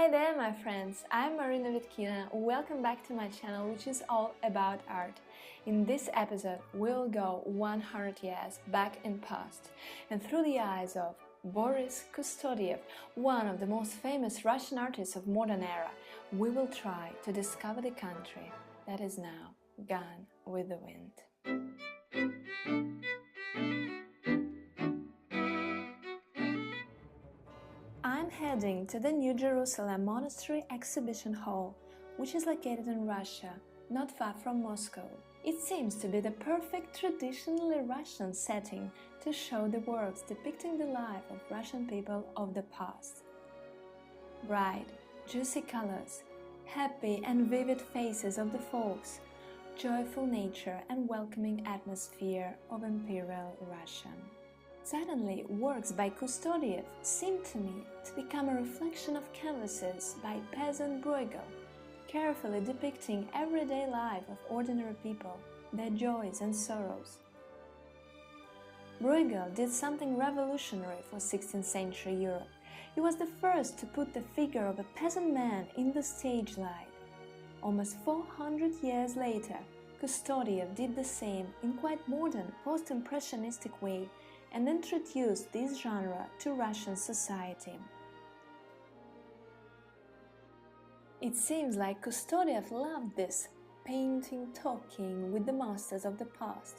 Hi there, my friends! I'm Marina Viatkina. Welcome back to my channel, which is all about art. In this episode, we'll go 100 years back in past, and through the eyes of Boris Kustodiev, one of the most famous Russian artists of modern era, we will try to discover the country that is now gone with the wind. I'm heading to the New Jerusalem Monastery Exhibition Hall, which is located in Russia, not far from Moscow. It seems to be the perfect traditionally Russian setting to show the works depicting the life of Russian people of the past. Bright, juicy colors, happy and vivid faces of the folks, joyful nature and welcoming atmosphere of Imperial Russia. Suddenly, works by Kustodiev seemed to me to become a reflection of canvases by peasant Bruegel, carefully depicting everyday life of ordinary people, their joys and sorrows. Bruegel did something revolutionary for 16th century Europe. He was the first to put the figure of a peasant man in the stage light. Almost 400 years later, Kustodiev did the same in quite modern, post-impressionistic way and introduced this genre to Russian society. It seems like Kustodiev loved this, painting, talking with the masters of the past.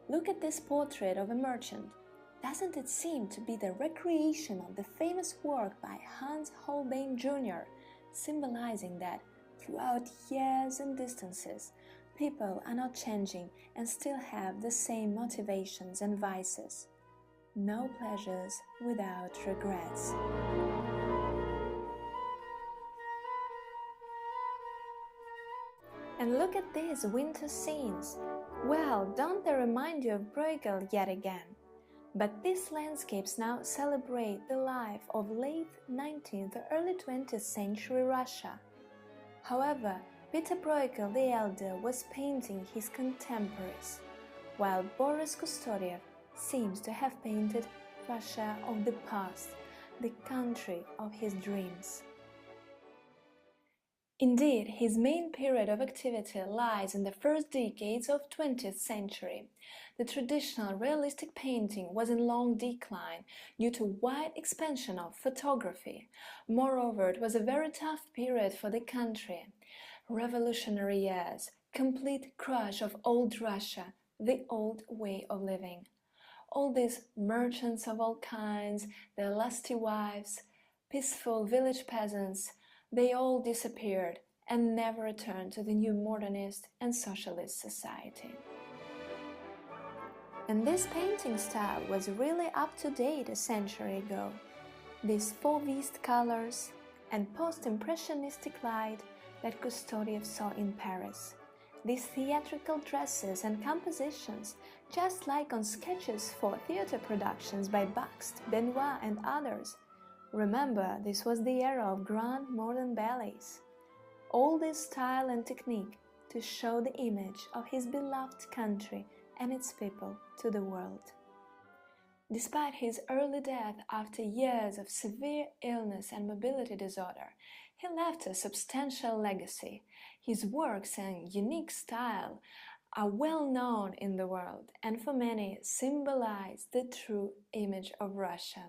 Look at this portrait of a merchant. Doesn't it seem to be the recreation of the famous work by Hans Holbein Jr., symbolizing that throughout years and distances, people are not changing and still have the same motivations and vices. No pleasures without regrets. And look at these winter scenes. Well, don't they remind you of Bruegel yet again? But these landscapes now celebrate the life of late 19th or early 20th century Russia. However, Peter Bruegel the Elder was painting his contemporaries, while Boris Kustodiev seems to have painted Russia of the past, the country of his dreams. Indeed, his main period of activity lies in the first decades of 20th century. The traditional realistic painting was in long decline due to wide expansion of photography. Moreover, it was a very tough period for the country. Revolutionary years, complete crush of old Russia, the old way of living. All these merchants of all kinds, their lusty wives, peaceful village peasants, they all disappeared and never returned to the new modernist and socialist society. And this painting style was really up to date a century ago. These Fauvist colors and post-impressionistic light that Kustodiev saw in Paris. These theatrical dresses and compositions, just like on sketches for theater productions by Bakst, Benoit and others. Remember, this was the era of grand modern ballets. All this style and technique to show the image of his beloved country and its people to the world. Despite his early death after years of severe illness and mobility disorder, he left a substantial legacy. His works and unique style are well known in the world and for many symbolize the true image of Russia.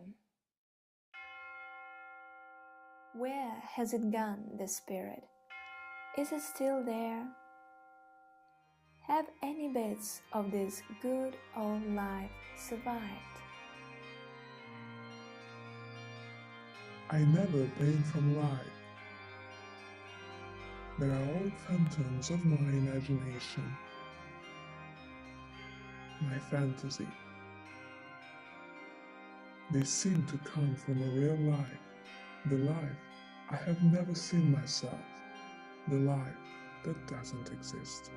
Where has it gone, this spirit? Is it still there? Have any bits of this good old life survived? I never paint from life. They are all phantoms of my imagination, my fantasy. They seem to come from a real life, the life I have never seen myself, the life that doesn't exist.